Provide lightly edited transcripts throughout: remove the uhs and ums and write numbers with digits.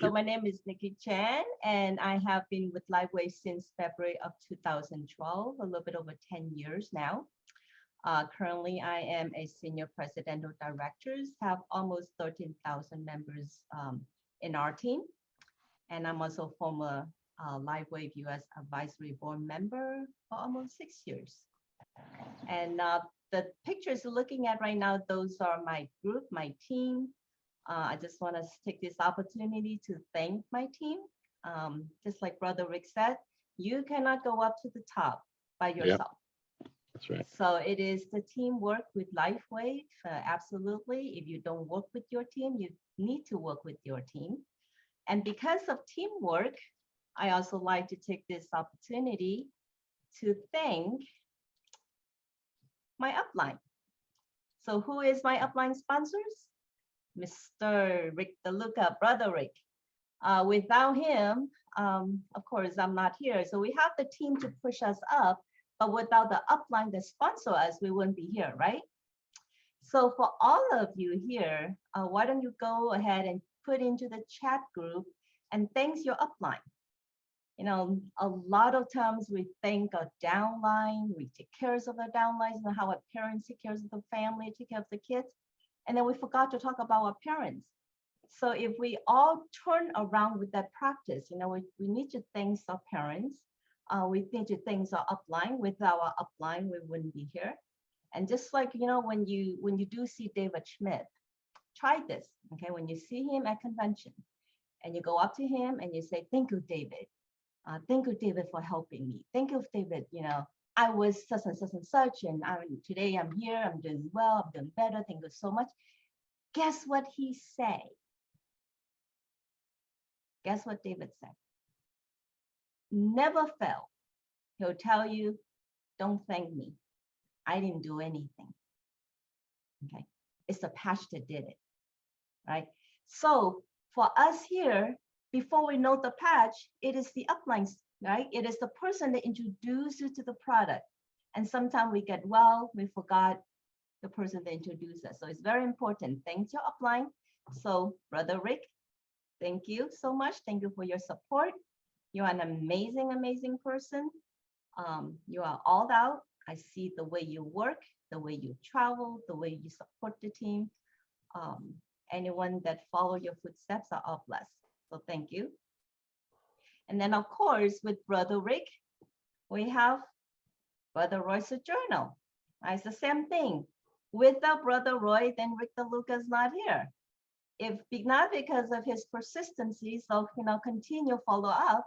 So my name is Nickie Chan, and I have been with LifeWave since February of 2012, a little bit over 10 years now. Currently, I am a senior presidential directors, have almost 13,000 members in our team. And I'm also former LifeWave US Advisory Board member for almost 6 years. And the pictures you're looking at right now, those are my group, my team. I just want to take this opportunity to thank my team. Just like Brother Rick said, you cannot go up to the top by yourself. Yep. That's right. So it is the teamwork with LifeWave. Absolutely. If you don't work with your team, you need to work with your team. And because of teamwork, I also like to take this opportunity to thank my upline. So who is my upline sponsors? Mr. Rick DeLuca, Brother Rick. Without him, of course, I'm not here. So we have the team to push us up, but without the upline that sponsor us, we wouldn't be here, right? So for all of you here, why don't you go ahead and put into the chat group and thanks your upline. You know, a lot of times we thank our downline, we take care of the downlines and how our parents take care of the family, take care of the kids. And then we forgot to talk about our parents. So if we all turn around with that practice, you know, we need to thank our parents. We need to thank our upline. Without our upline, we wouldn't be here. And just like, you know, when you do see David Schmidt, try this, okay? When you see him at convention and you go up to him and you say, thank you, David. Thank you, David, for helping me. Thank you, David, you know, I was such and such and such, and today I'm here, I'm doing well, I'm doing better, thank you so much. Guess what he say? Guess what David said? Never fail. He'll tell you, don't thank me. I didn't do anything. Okay, it's the patch that did it, right? So for us here, before we know the patch, it is the uplines, right? It is the person that introduced you to the product. And sometimes we get, well, we forgot the person that introduced us. So it's very important. Thanks your upline. So Brother Rick, thank you so much. Thank you for your support. You're an amazing, amazing person. You are all out. I see the way you work, the way you travel, the way you support the team. Anyone that follow your footsteps are all blessed. So thank you. And then of course, with Brother Rick, we have Brother Roy's journal. It's the same thing. Without Brother Roy, then Rick DeLuca is not here. If not because of his persistency, so continue follow up,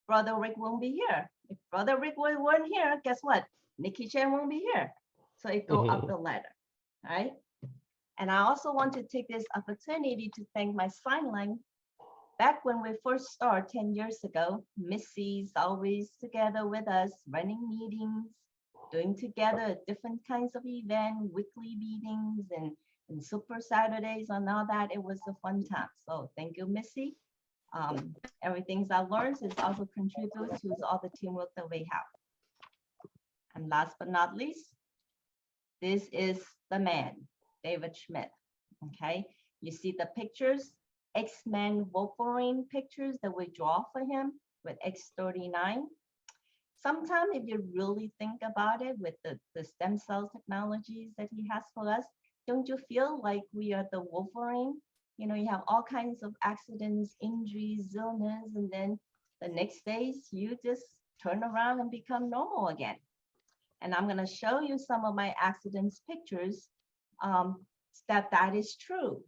Brother Rick won't be here. If Brother Rick weren't here, guess what? Nickie Chan won't be here. So it go up the ladder, right? And I also want to take this opportunity to thank my sideline. Back when we first started 10 years ago, Missy's always together with us, running meetings, doing together different kinds of events, weekly meetings, and Super Saturdays and all that. It was a fun time. So thank you, Missy. Everything I learned is also contributes to all the teamwork that we have. And last but not least, this is the man, David Schmidt. Okay, you see the pictures, X-Men Wolverine pictures that we draw for him with X39. Sometimes if you really think about it with the stem cell technologies that he has for us, don't you feel like we are the Wolverine? You know, you have all kinds of accidents, injuries, illness, and then the next days you just turn around and become normal again. And I'm gonna show you some of my accidents pictures that is true.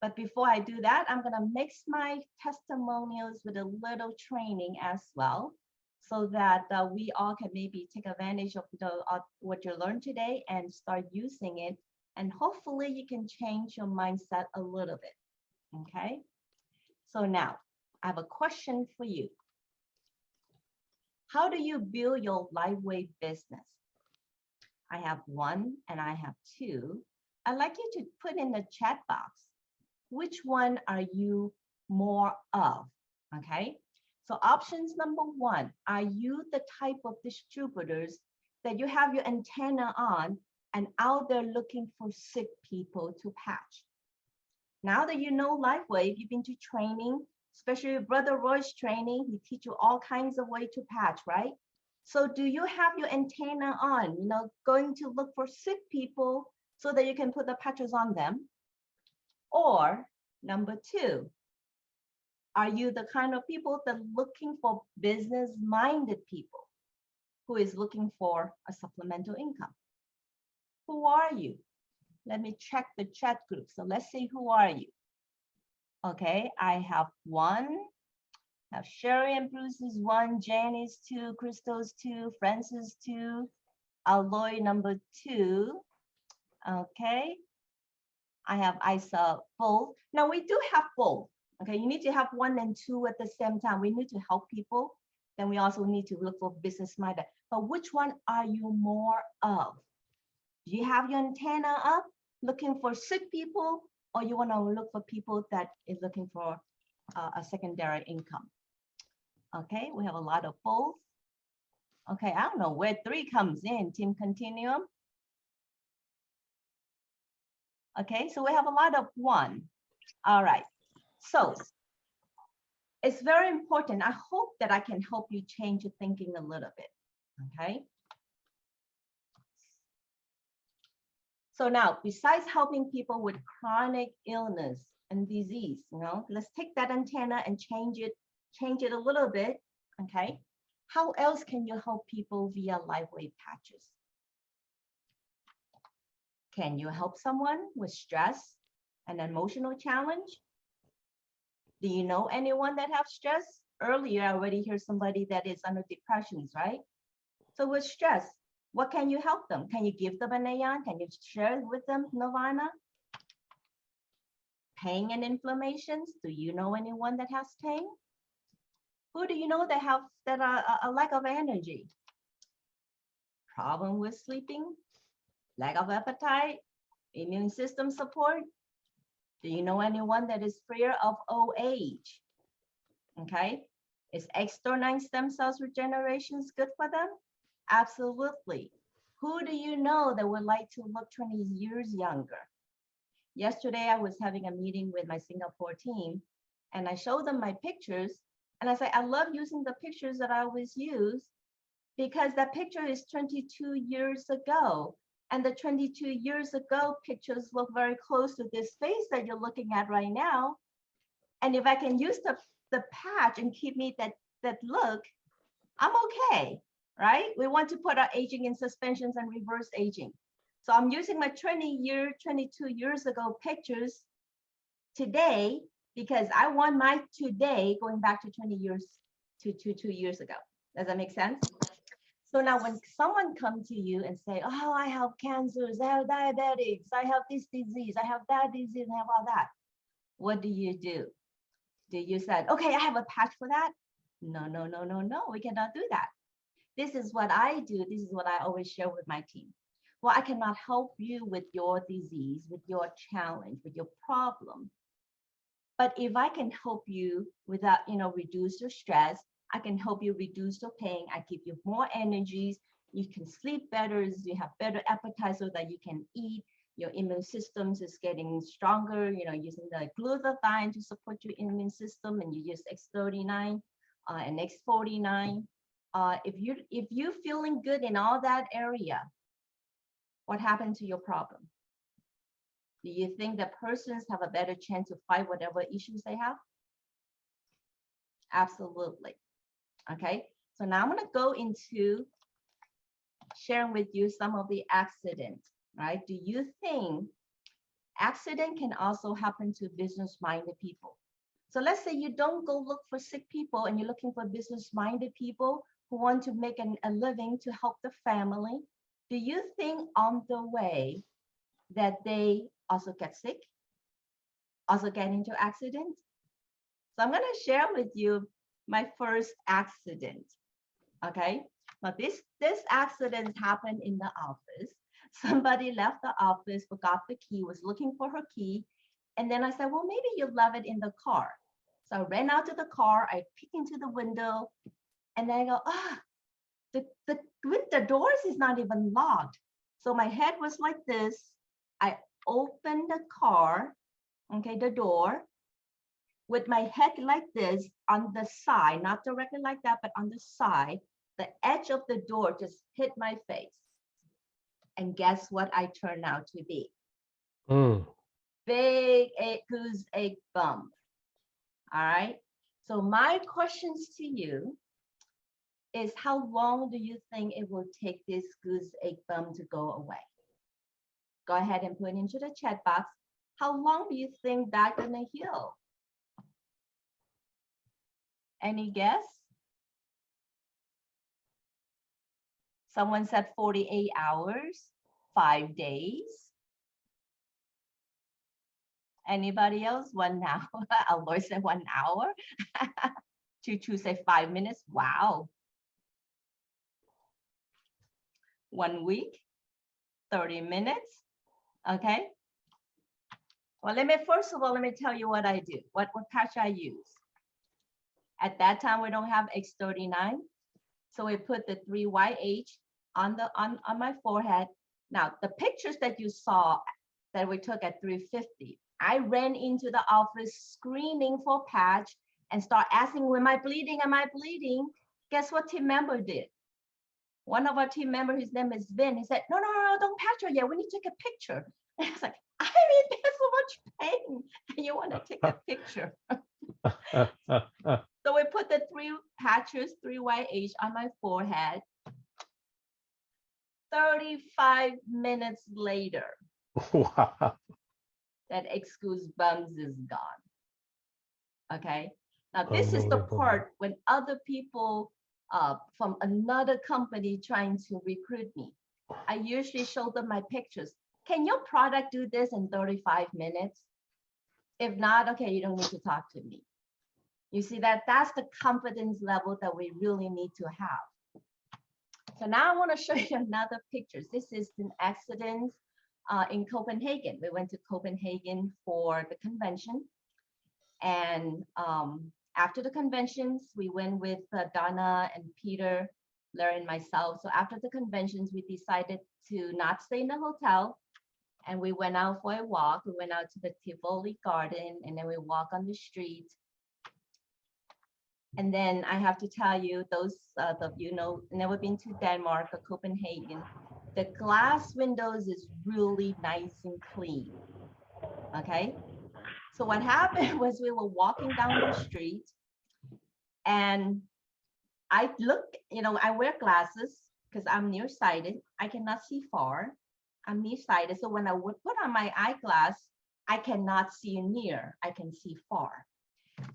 But before I do that, I'm gonna mix my testimonials with a little training as well, so that we all can maybe take advantage of what you learned today and start using it. And hopefully you can change your mindset a little bit, okay? So now, I have a question for you. How do you build your LifeWave business? I have one and I have two. I'd like you to put in the chat box, which one are you more of, okay? So options number one, are you the type of distributors that you have your antenna on and out there looking for sick people to patch? Now that you know LifeWave, you've been to training, especially Brother Roy's training. He teach you all kinds of way to patch, right? So do you have your antenna on, going to look for sick people so that you can put the patches on them? Or number two, are you the kind of people that looking for business-minded people who is looking for a supplemental income? Who are you? Let me check the chat group. So let's see, who are you? Okay, I have one. I have Sherry and Bruce is one, Jan is two, Crystal's two, Francis two, Aloy number two. Okay, I have Isa both. Now we do have both. Okay, you need to have one and two at the same time. We need to help people. Then we also need to look for business minded. But which one are you more of? Do you have your antenna up looking for sick people, or you want to look for people that is looking for a secondary income? Okay, we have a lot of both. Okay, I don't know where three comes in, Team Continuum. Okay, so we have a lot of one. All right, so it's very important. I hope that I can help you change your thinking a little bit, okay? So now, besides helping people with chronic illness and disease, let's take that antenna and change it a little bit, okay? How else can you help people via LifeWave Patches? Can you help someone with stress and emotional challenge? Do you know anyone that have stress? Earlier, I already heard somebody that is under depressions, right? So with stress, what can you help them? Can you give them an aeon? Can you share with them Nirvana? Pain and inflammations. Do you know anyone that has pain? Who do you know that have a lack of energy? Problem with sleeping? Lack of appetite? Immune system support? Do you know anyone that is fear of old age? Okay. Is external stem cells regeneration good for them? Absolutely. Who do you know that would like to look 20 years younger? Yesterday, I was having a meeting with my Singapore team, and I showed them my pictures. And I said, I love using the pictures that I always use because that picture is 22 years ago. And the 22 years ago pictures look very close to this face that you're looking at right now. And if I can use the patch and keep me that look, I'm okay, right? We want to put our aging in suspensions and reverse aging. So I'm using my 22 years ago pictures today because I want my today going back to 20 years to 2 years ago. Does that make sense? So now when someone comes to you and say, oh, I have cancers, I have diabetics, I have this disease, I have that disease, I have all that. What do? Do you say, okay, I have a patch for that? No, no, no, no, no, we cannot do that. This is what I do. This is what I always share with my team. Well, I cannot help you with your disease, with your challenge, with your problem. But if I can help you without, reduce your stress, I can help you reduce your pain. I give you more energies. You can sleep better. You have better appetite so that you can eat. Your immune system is getting stronger, using the glutathione to support your immune system, and you use X39 and X49. If you're feeling good in all that area, what happened to your problem? Do you think that persons have a better chance to fight whatever issues they have? Absolutely. Okay, so now I'm going to go into sharing with you some of the accidents, right? Do you think accident can also happen to business-minded people? So let's say you don't go look for sick people and you're looking for business-minded people who want to make a living to help the family. Do you think on the way that they also get sick, also get into accidents? So I'm going to share with you my first accident. Okay, now this accident happened in the office. Somebody left the office, forgot the key, was looking for her key, and then I said, well, maybe you left it in the car. So I ran out to the car, I peeked into the window, and then I go, the doors is not even locked. So my head was like this. I opened the car, okay, the door, with my head like this on the side, not directly like that, but on the side, the edge of the door just hit my face. And guess what I turned out to be? Big goose egg bump. All right. So my questions to you is, how long do you think it will take this goose egg bump to go away? Go ahead and put it into the chat box. How long do you think that's gonna heal? Any guess? Someone said 48 hours, 5 days. Anybody else? 1 hour. Aloy said 1 hour. Chuchu said 5 minutes. Wow. 1 week, 30 minutes. Okay. Well, first of all, let me tell you what I do, what patch I use. At that time, we don't have X39. So we put the 3YH on my forehead. Now, the pictures that you saw that we took at 350, I ran into the office screaming for patch and start asking, am I bleeding? Am I bleeding? Guess what team member did? One of our team members, his name is Vin, he said, no, don't patch her yet. We need to take a picture. And I was like, I'm in so much pain. And you want to take a picture. So we put the 3 patches, 3YH on my forehead. 35 minutes later, wow, that excuse bumps is gone. Okay. Now this is the part when other people from another company trying to recruit me, I usually show them my pictures. Can your product do this in 35 minutes? If not, okay, you don't need to talk to me. You see that's the confidence level that we really need to have. So now I want to show you another picture. This is an accident in Copenhagen. We went to Copenhagen for the convention. And after the conventions, we went with Donna and Peter, Larry and myself. So after the conventions, we decided to not stay in the hotel. And we went out for a walk. We went out to the Tivoli Garden, and then we walk on the street. And then I have to tell you, those of you know, never been to Denmark or Copenhagen, the glass windows is really nice and clean. Okay. So what happened was we were walking down the street, and I looked, I wear glasses because I'm nearsighted. I cannot see far. I'm nearsighted. So when I would put on my eyeglass, I cannot see near. I can see far.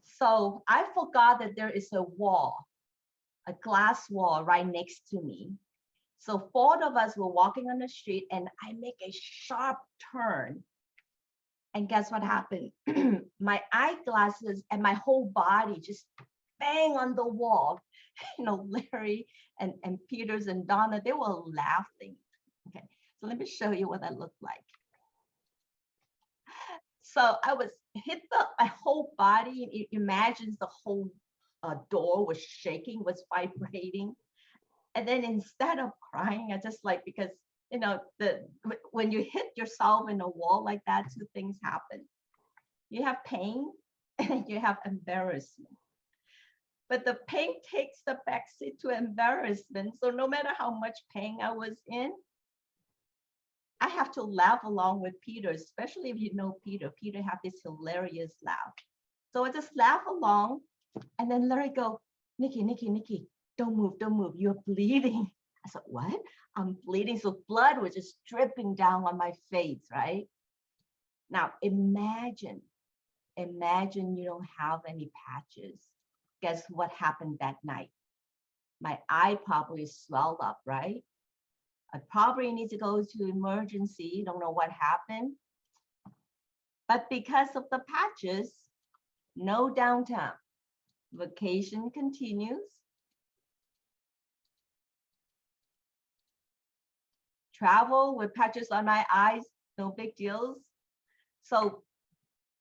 So I forgot that there is a wall, a glass wall right next to me. So 4 of us were walking on the street, and I make a sharp turn. And guess what happened? My eyeglasses and my whole body just bang on the wall. Larry and Peters and Donna, they were laughing. Okay, so let me show you what that looked like. So I was hit my whole body. It imagines the whole door was shaking, was vibrating. And then instead of crying, I just because when you hit yourself in a wall like that, 2 things happen. You have pain and you have embarrassment. But the pain takes the backseat to embarrassment. So no matter how much pain I was in, I have to laugh along with Peter, especially if you know Peter. Peter have this hilarious laugh. So I just laugh along, and then Larry go, Nickie, don't move, you're bleeding. I said, what? I'm bleeding. So blood was just dripping down on my face, right? Now imagine you don't have any patches. Guess what happened that night? My eye probably swelled up, right? I probably need to go to emergency. Don't know what happened. But because of the patches, no downtime. Vacation continues. Travel with patches on my eyes, no big deals. So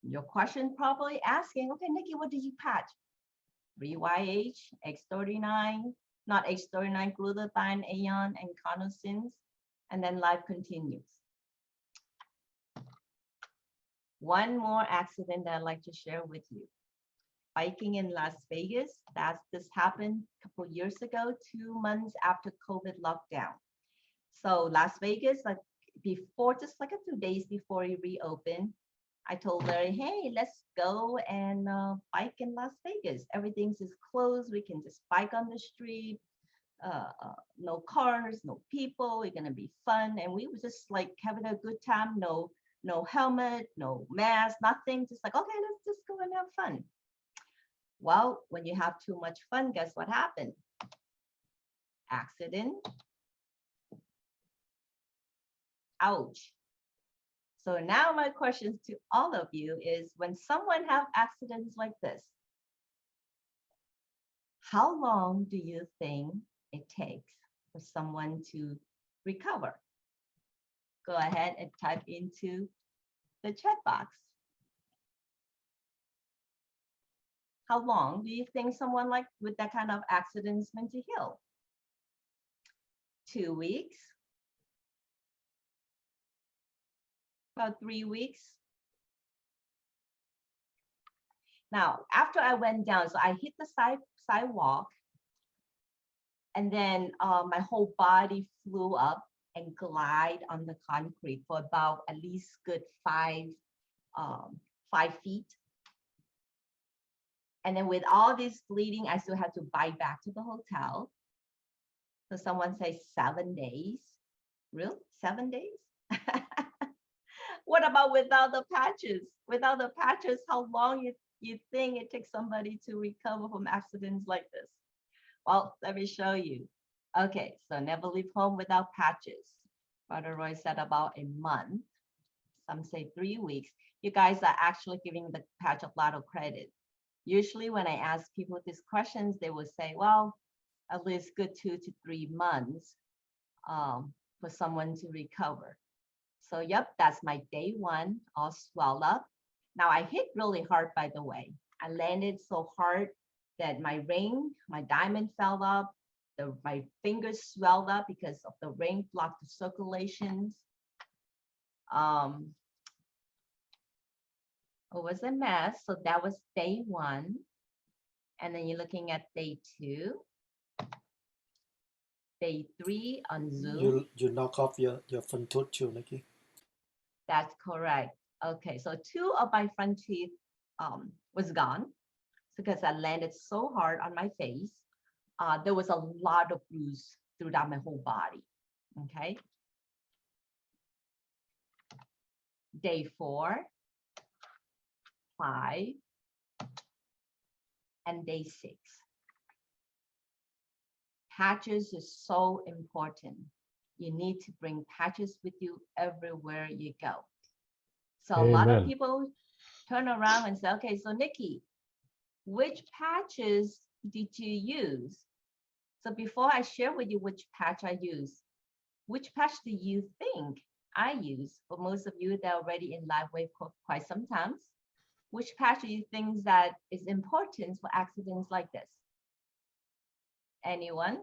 your question probably asking, okay, Nickie, what did you patch? 3YH, X39, not X39, glutathione, AION, and carnosins, and then life continues. One more accident that I'd like to share with you. biking in Las Vegas. This happened a couple years ago, 2 months after COVID lockdown. So Las Vegas, like before, just like a few days before it reopened, I told Larry, hey, let's go and bike in Las Vegas. Everything's just closed. We can just bike on the street. No cars, no people. It's gonna be fun. And we were just like having a good time. No helmet, no mask, nothing. Just like, okay, let's just go and have fun. Well, when you have too much fun, guess what happened? Accident. Ouch. So now my question to all of you is, when someone have accidents like this, how long do you think it takes for someone to recover? Go ahead and type into the chat box. How long do you think someone like with that kind of accident is meant to heal? 2 weeks? About 3 weeks? Now, after I went down, so I hit the sidewalk, and then my whole body flew up and glide on the concrete for about at least good 5 feet. And then with all this bleeding, I still had to bike back to the hotel. So someone says 7 days. Really? 7 days? What about without the patches? Without the patches, how long you think it takes somebody to recover from accidents like this? Well, let me show you. Okay, so never leave home without patches. Brother Roy said about a month. Some say 3 weeks. You guys are actually giving the patch a lot of credit. Usually when I ask people these questions, they will say, well, at least good 2 to 3 months for someone to recover. So yep, that's my day 1, all swelled up. Now I hit really hard, by the way. I landed so hard that my ring, my diamond fell up. My fingers swelled up because of the ring blocked the circulations. It was a mess. So that was day 1. And then you're looking at day 2. Day 3 on Zoom. You knock off your front tooth too, Nickie. That's correct. Okay, so 2 of my front teeth was gone because I landed so hard on my face. There was a lot of bruise throughout my whole body. Okay. Day 4, 5, and day 6. Patches is so important. You need to bring patches with you everywhere you go. So a lot of people turn around and say, okay, so Nickie, which patches did you use? So before I share with you which patch I use, which patch do you think I use? For most of you that are already in LifeWave for quite some time, which patch do you think that is important for accidents like this? Anyone?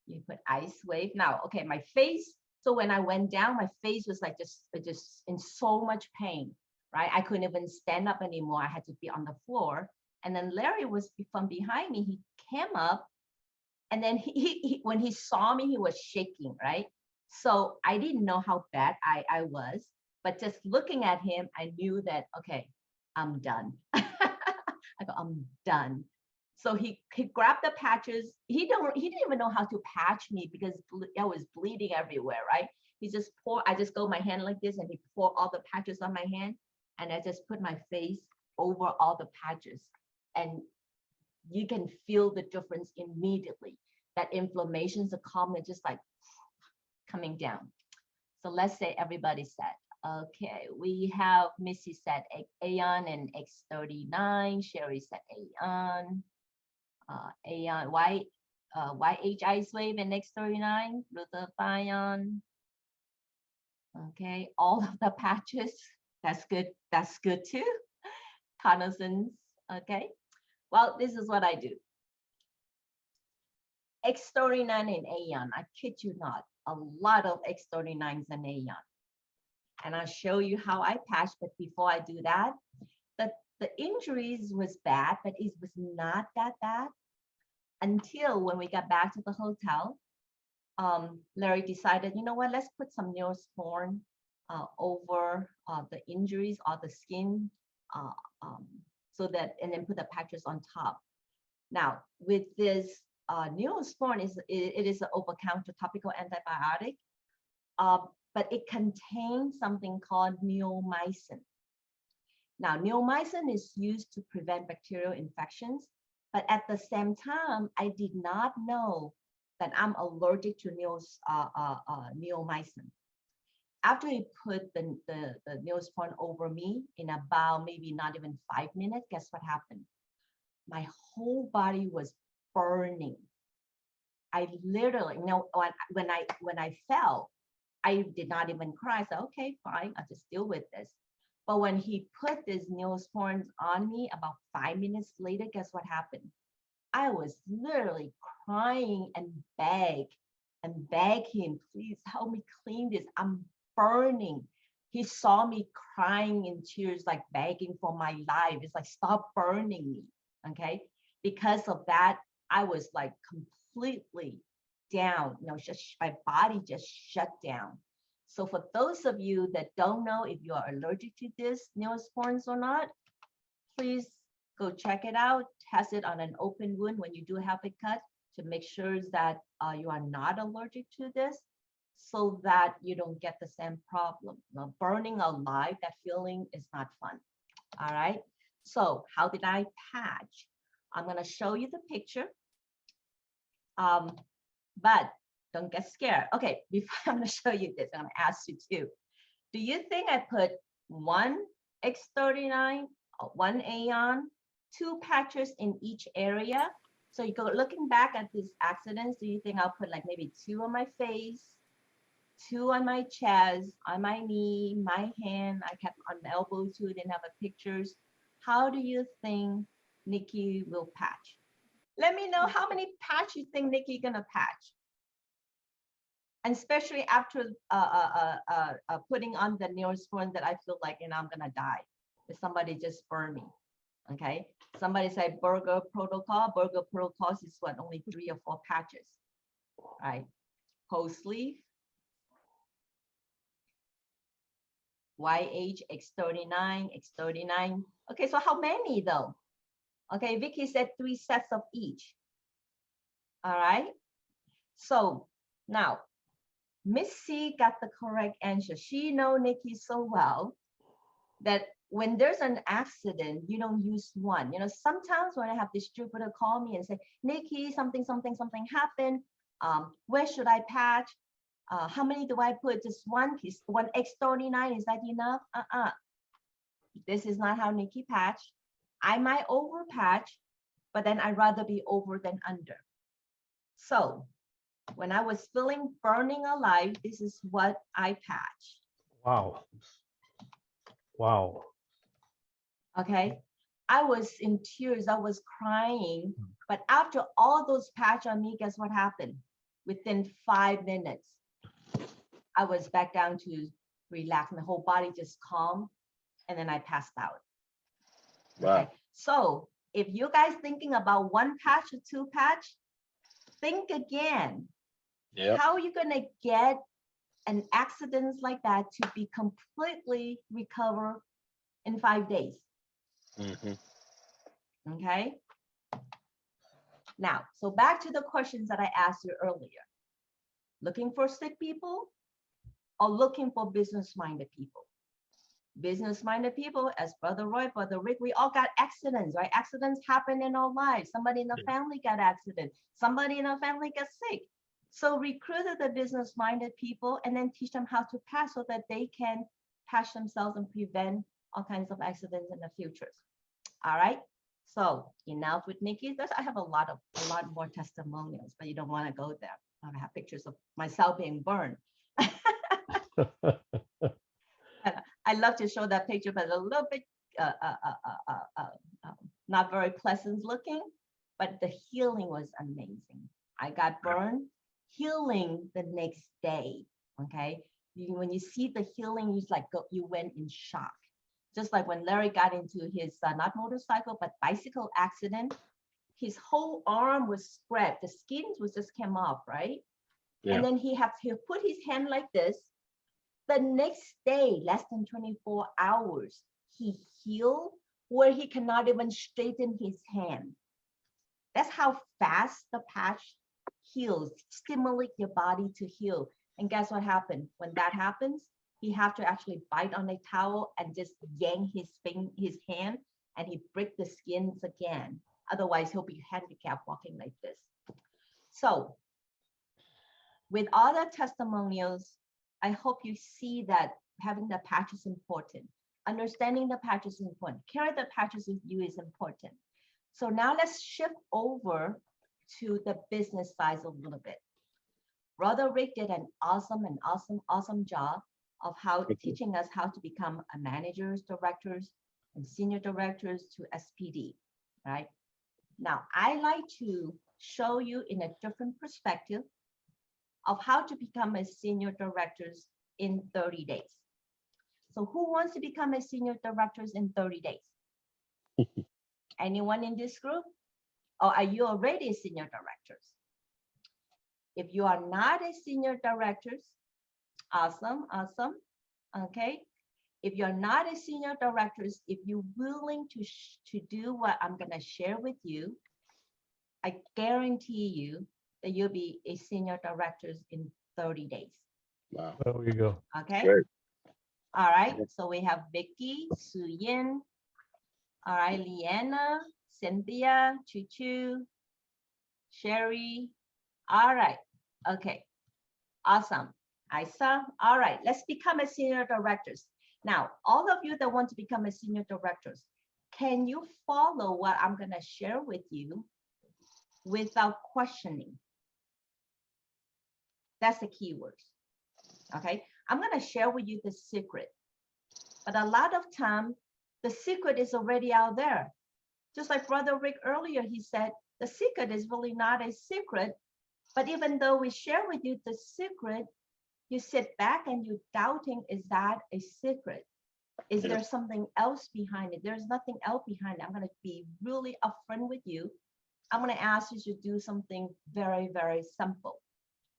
You put ice wave. Now, okay, my face. So when I went down, my face was like just in so much pain, right? I couldn't even stand up anymore. I had to be on the floor. And then Larry was from behind me. He came up, and then he when he saw me, he was shaking, right? So I didn't know how bad I was, but just looking at him, I knew that, okay, I'm done. I go, I'm done. So he grabbed the patches. He didn't even know how to patch me because I was bleeding everywhere, right? He just poured, I just go my hand like this, and he poured all the patches on my hand, and I just put my face over all the patches. And you can feel the difference immediately. That inflammation's a comment just like coming down. So let's say everybody said, okay, we have Missy said Aeon and X39, Sherry said Aeon. Aeon, YH Ice Wave and X39, Glutathione. Okay, all of the patches. That's good. That's good too. Connaissance. Okay. Well, this is what I do. X39 and Aeon. I kid you not. A lot of X39s and Aeon. And I'll show you how I patch. But before I do that, the injuries was bad, but it was not that bad until when we got back to the hotel. Larry decided, you know what, let's put some Neosporin over the injuries or the skin, uh, so that, and then put the patches on top. Now, with this Neosporin, it is an over-counter topical antibiotic, but it contains something called neomycin. Now, neomycin is used to prevent bacterial infections, but at the same time, I did not know that I'm allergic to neomycin. After he put the Neosporin over me in about maybe not even 5 minutes, guess what happened? My whole body was burning. I literally, you know, when I fell, I did not even cry. I said, okay, fine, I'll just deal with this. But when he put this Neosporin on me, about 5 minutes later, guess what happened? I was literally crying and beg him, please help me clean this. I'm burning. He saw me crying in tears, like begging for my life. It's like, stop burning me, okay? Because of that, I was like completely down, you know, just my body just shut down. So for those of you that don't know if you are allergic to this Neosporins or not, please go check it out, test it on an open wound when you do have it cut to make sure that you are not allergic to this, so that you don't get the same problem. Now, burning alive, that feeling is not fun. All right. So how did I patch? I'm going to show you the picture. But don't get scared. Okay, before I'm going to show you this, I'm going to ask you too. Do you think I put one X39, one Aeon, 2 patches in each area? So you go looking back at these accidents, do you think I'll put like maybe 2 on my face, 2 on my chest, on my knee, my hand? I kept on the elbow too, didn't have a pictures. How do you think Nickie will patch? Let me know how many patch you think Nickie gonna patch. And especially after putting on the Neosporin that I feel like, you know, I'm gonna die. If somebody just burned me, okay? Somebody said burger protocol. Burger protocol is what, only 3 or 4 patches, right? Whole sleeve, YH, X39, X39. Okay, so how many though? Okay, Vicky said 3 sets of each. All right, so now Miss C got the correct answer. She know Nickie so well that when there's an accident, you don't use one. You know, sometimes when I have distributor call me and say, Nickie, something happened. Where should I patch? How many do I put? Just one piece, one X39, is that enough? This is not how Nickie patch. I might over patch, but then I'd rather be over than under. So when I was feeling burning alive, this is what I patched. Wow. Wow. Okay. I was in tears, I was crying, but after all those patch on me, guess what happened? Within 5 minutes, I was back down to relax. My whole body just calm, and then I passed out. Wow. Okay. So if you guys thinking about 1 patch or 2 patch, think again. Yeah. How are you gonna get an accident like that to be completely recover in 5 days? Okay. Now, so back to the questions that I asked you earlier. Looking for sick people or looking for business-minded people? Business-minded people, as Brother Roy, Brother Rick, we all got accidents, right? Accidents happen in our lives. Somebody in the family got accident. Somebody in our family got sick. So recruit the business-minded people and then teach them how to patch so that they can patch themselves and prevent all kinds of accidents in the future. All right. So enough with Nickie. I have a lot more testimonials, but you don't want to go there. I have pictures of myself being burned. I love to show that picture, but a little bit not very pleasant looking, but the healing was amazing. I got burned, healing the next day. Okay. When you see the healing, you like you went in shock. Just like when Larry got into his, not motorcycle, but bicycle accident, his whole arm was spread. The skin was just came off, right? Yeah. And then he put his hand like this. The next day, less than 24 hours, he healed where he cannot even straighten his hand. That's how fast the patch heals, stimulate your body to heal. And guess what happened? When that happens, he have to actually bite on a towel and just yank his hand, and he break the skins again. Otherwise, he'll be handicapped walking like this. So with all the testimonials, I hope you see that having the patch is important. Understanding the patch is important. Carry the patches with you is important. So now let's shift over to the business side a little bit. Brother Rick did an awesome job of teaching us how to become a managers, directors, and senior directors to SPD, right? Now, I like to show you in a different perspective of how to become a senior directors in 30 days. So who wants to become a senior directors in 30 days? Anyone in this group? Or are you already senior directors? If you are not a senior directors, awesome. Okay. If you're not a senior directors, if you're willing to do what I'm gonna share with you, I guarantee you that you'll be a senior directors in 30 days. Wow. There we go. Okay. Great. All right. So we have Vicky, Su Yin. All right, Leanna, Cynthia, Choo Choo, Sherry. All right. Okay. Awesome. Isa. All right. Let's become a senior directors. Now, all of you that want to become a senior directors, can you follow what I'm going to share with you without questioning? That's the key words. Okay. I'm going to share with you the secret. But a lot of time, the secret is already out there. Just like Brother Rick earlier, he said, the secret is really not a secret. But even though we share with you the secret, you sit back and you're doubting, is that a secret? Is there something else behind it? There's nothing else behind it. I'm going to be really upfront with you. I'm going to ask you to do something very, very simple.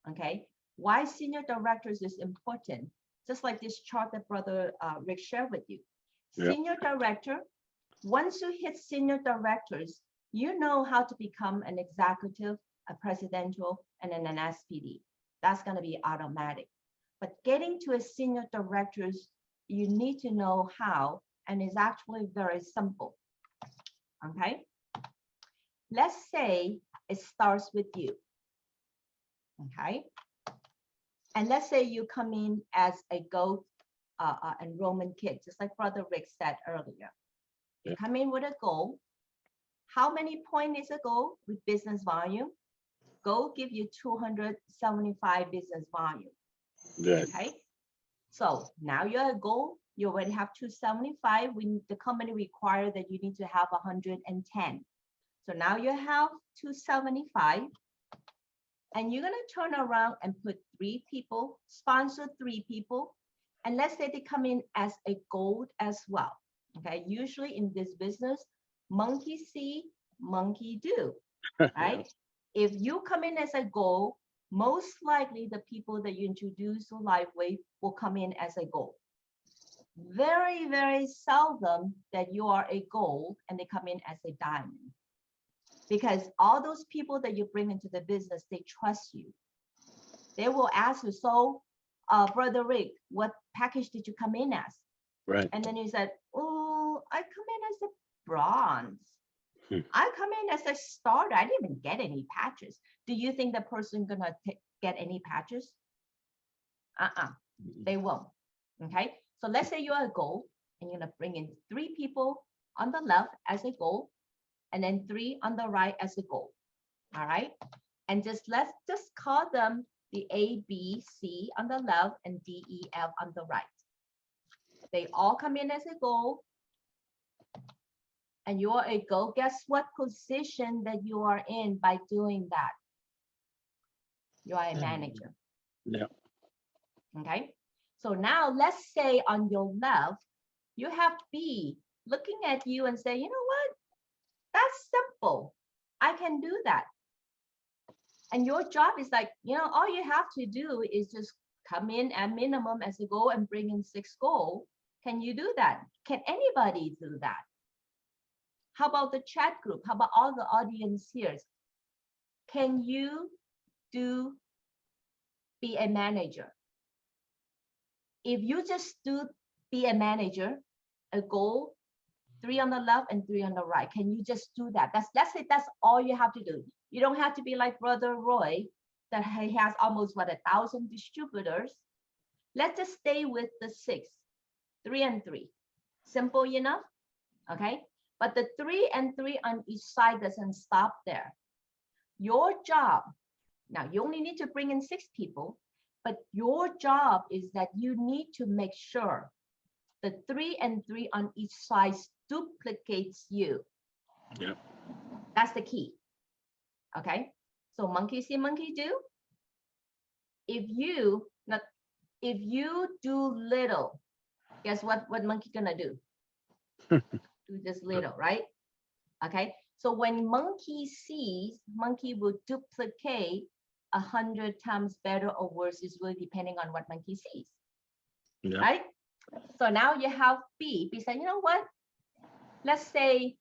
Okay. Why senior directors is important? Just like this chart that Brother Rick shared with you. Yeah. Senior director, once you hit senior directors, you know how to become an executive, a presidential, and then an SPD. That's going to be automatic. But getting to a senior directors, you need to know how, and it's actually very simple. Okay. Let's say it starts with you. Okay. And let's say you come in as a gold enrollment kid, just like Brother Rick said earlier. You come in with a goal. How many points is a goal with business volume? Goal give you 275 business volume. Good. Okay. So now you're a goal. You already have 275. The company require that you need to have 110. So now you have 275. And you're going to turn around and put 3 people, sponsor 3 people. And let's say they come in as a gold as well. Okay. Usually in this business, monkey see, monkey do, right? If you come in as a gold, most likely the people that you introduce to LifeWave will come in as a gold. Very, very seldom that you are a gold and they come in as a diamond. Because all those people that you bring into the business, they trust you. They will ask you, so Brother Rick, what package did you come in as? Right. And then you said, oh, I come in as a bronze. I come in as a starter. I didn't even get any patches. Do you think the person gonna get any patches? They won't. Okay. So let's say you're a gold and you're gonna bring in 3 people on the left as a gold, and then 3 on the right as a gold. All right. And let's just call them the A, B, C on the left and D, E, F on the right. They all come in as a gold. And you're a gold. Guess what position that you are in by doing that? You are a manager. Yeah. Okay. So now let's say on your left, You have B looking at you and say, you know what? That's simple. I can do that. And your job is like, all you have to do is just come in at minimum as a goal and bring in 6 goals. Can you do that? Can anybody do that? How about the chat group? How about all the audience here? Can you be a manager? If you just be a manager, a goal, 3 on the left and 3 on the right, can you just do that? That's it. That's all you have to do. You don't have to be like Brother Roy, that he has almost 1,000 distributors. Let's just stay with the 6, 3 and 3. Simple enough, okay? But the 3 and 3 on each side doesn't stop there. Your job, now you only need to bring in 6 people, but your job is that you need to make sure the 3 and 3 on each side duplicates you. Yep. That's the key. Okay. So monkey see, monkey do. If you do little, guess what monkey gonna do? Do just little, right? Okay. So when monkey sees, monkey will duplicate 100 times better or worse. Is really depending on what monkey sees. Yep. Right? So now you have B. B said, you know what? Let's say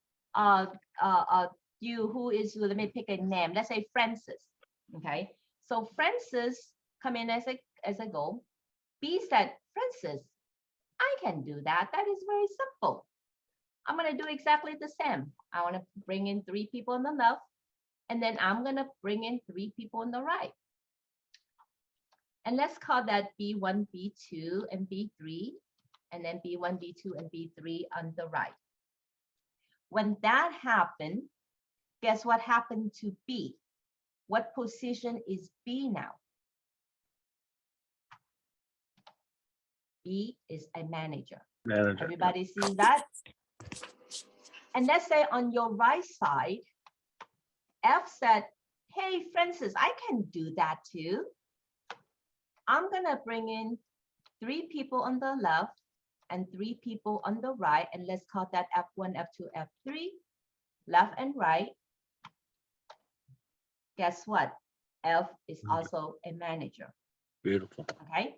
you who is, let me pick a name. Let's say Francis. Okay. So Francis come in as a goal. B said, Francis, I can do that. That is very simple. I'm going to do exactly the same. I want to bring in 3 people on the left, and then I'm going to bring in 3 people on the right. And let's call that B1, B2, and B3, and then B1, B2, and B3 on the right. When that happened, guess what happened to B? What position is B now? B is a manager. Manager. Everybody see that? And let's say on your right side, F said, hey, Francis, I can do that too. I'm going to bring in 3 people on the left and 3 people on the right. And let's call that F1, F2, F3, left and right. Guess what? F is also a manager. Beautiful. Okay.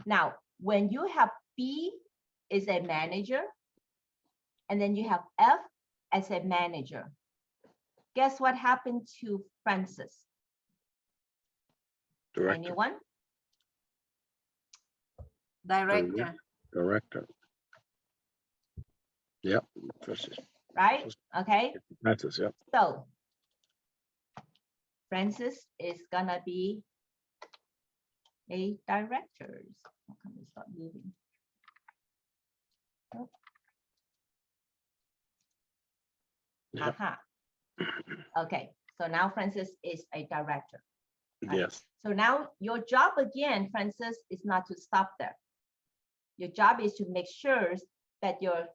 Now, when you have B is a manager, and then you have F as a manager, guess what happened to Francis? Director. Anyone? Director. Director. Yep. Francis. Right? Okay. Francis, yep. So Francis is gonna be a director. How come we start moving? Oh. Yep. Aha. Okay, so now Francis is a director. Right? Yes. So now your job again, Francis, is not to stop there. Your job is to make sure that your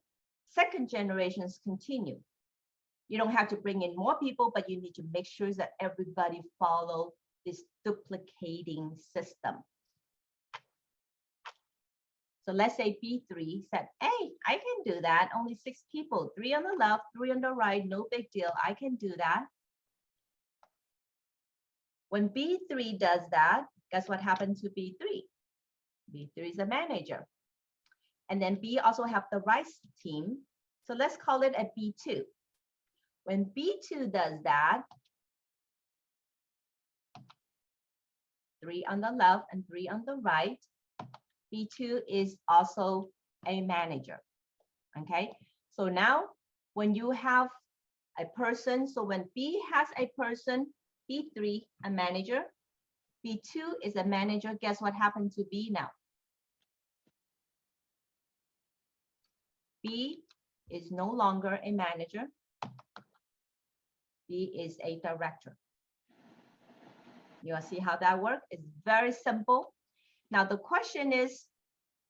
second generations continue. You don't have to bring in more people, but you need to make sure that everybody follow this duplicating system. So let's say B3 said, hey, I can do that. Only 6 people, 3 on the left, 3 on the right, no big deal. I can do that. When B3 does that, guess what happened to B3? B3 is a manager. And then B also have the right team. So let's call it a B2. When B2 does that, 3 on the left and 3 on the right, B2 is also a manager. Okay, so now when you have a person, so when B has a person, B3 a manager, B2 is a manager, guess what happened to B now? B is no longer a manager. B is a director. You see how that works? It's very simple. Now the question is,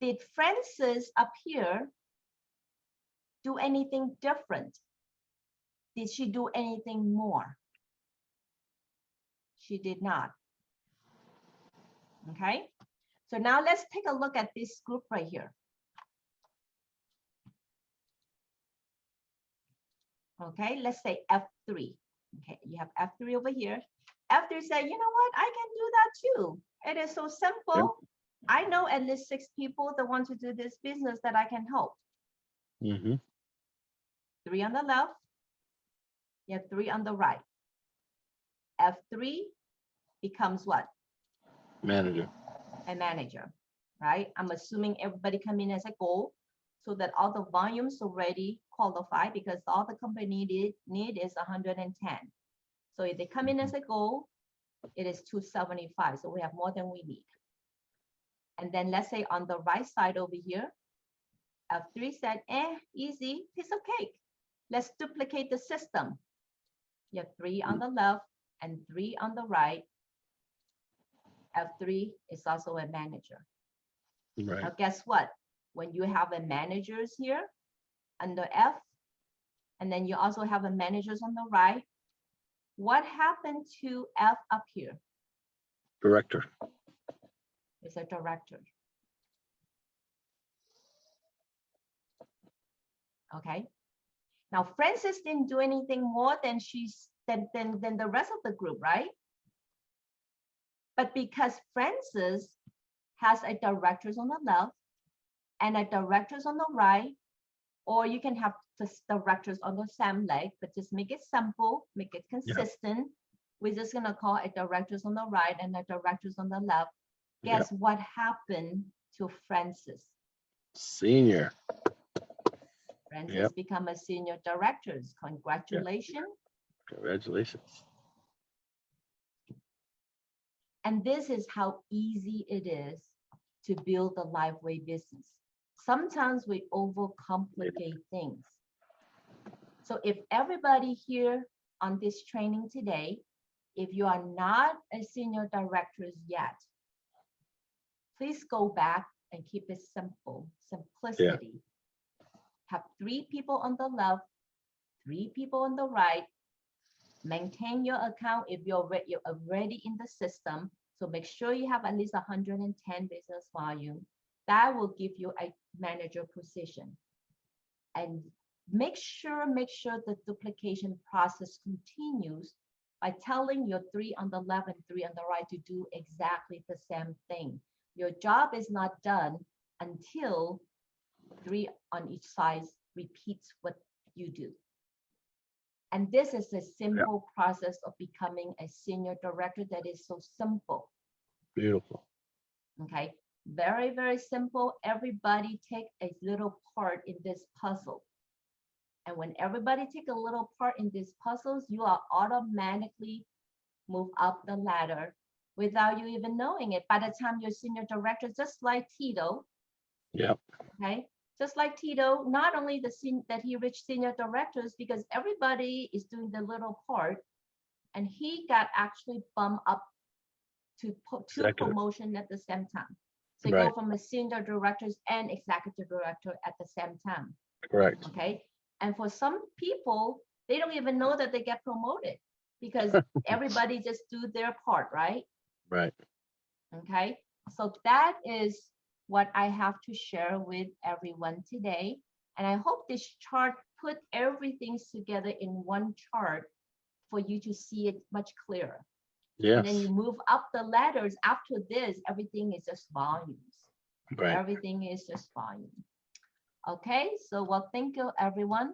did Francis up here do anything different? Did she do anything more? She did not. Okay, so now let's take a look at this group right here. Okay, let's say F3. Okay, you have F3 over here. F3 said, you know what? I can do that too. It is so simple. I know at least 6 people that want to do this business that I can help. Mm-hmm. 3 on the left. You have 3 on the right. F3 becomes what? Manager. A manager, right? I'm assuming everybody come in as a goal so that all the volumes already qualify because all the company need is 110. So if they come in as a goal, it is 275. So we have more than we need. And then let's say on the right side over here, F3 said, easy, piece of cake. Let's duplicate the system. You have 3 on the left and 3 on the right. F3 is also a manager. Right. Now guess what? When you have a managers here under F, and then you also have a managers on the right, what happened to F up here? Director. It's a director. Okay. Now Frances didn't do anything more than than the rest of the group, right? But because Frances has a directors on the left and a directors on the right, or you can have just directors on the same leg, but just make it simple, make it consistent. We're just gonna call it directors on the right and the directors on the left. Guess what happened to Frances? Senior. Frances become a senior directors. Congratulations. Congratulations. And this is how easy it is to build a LifeWave business. Sometimes we overcomplicate things. So if everybody here on this training today, if you are not a senior directors yet, please go back and keep it simple, simplicity. Have 3 people on the left, 3 people on the right. Maintain your account if you're already in the system. So make sure you have at least 110 business volume. That will give you a manager position. And make sure the duplication process continues by telling your 3 on the left and 3 on the right to do exactly the same thing. Your job is not done until 3 on each side repeats what you do. And this is a simple process of becoming a senior director that is so simple. Beautiful. Okay, very, very simple. Everybody take a little part in this puzzle. And when everybody take a little part in these puzzles, you are automatically move up the ladder without you even knowing it. By the time you're senior director, just like Tito. Yep. Okay. Just like Tito, not only that he reached senior directors because everybody is doing the little part, and he got actually bumped up to 2 promotion at the same time. So you go from a senior directors and executive director at the same time. Correct. Okay. And for some people, they don't even know that they get promoted because everybody just do their part, right? Right. Okay. So that is what I have to share with everyone today. And I hope this chart put everything together in one chart for you to see it much clearer. Yes. And then you move up the ladders. After this, everything is just volumes. Right. Everything is just volume. Okay, so well, thank you everyone.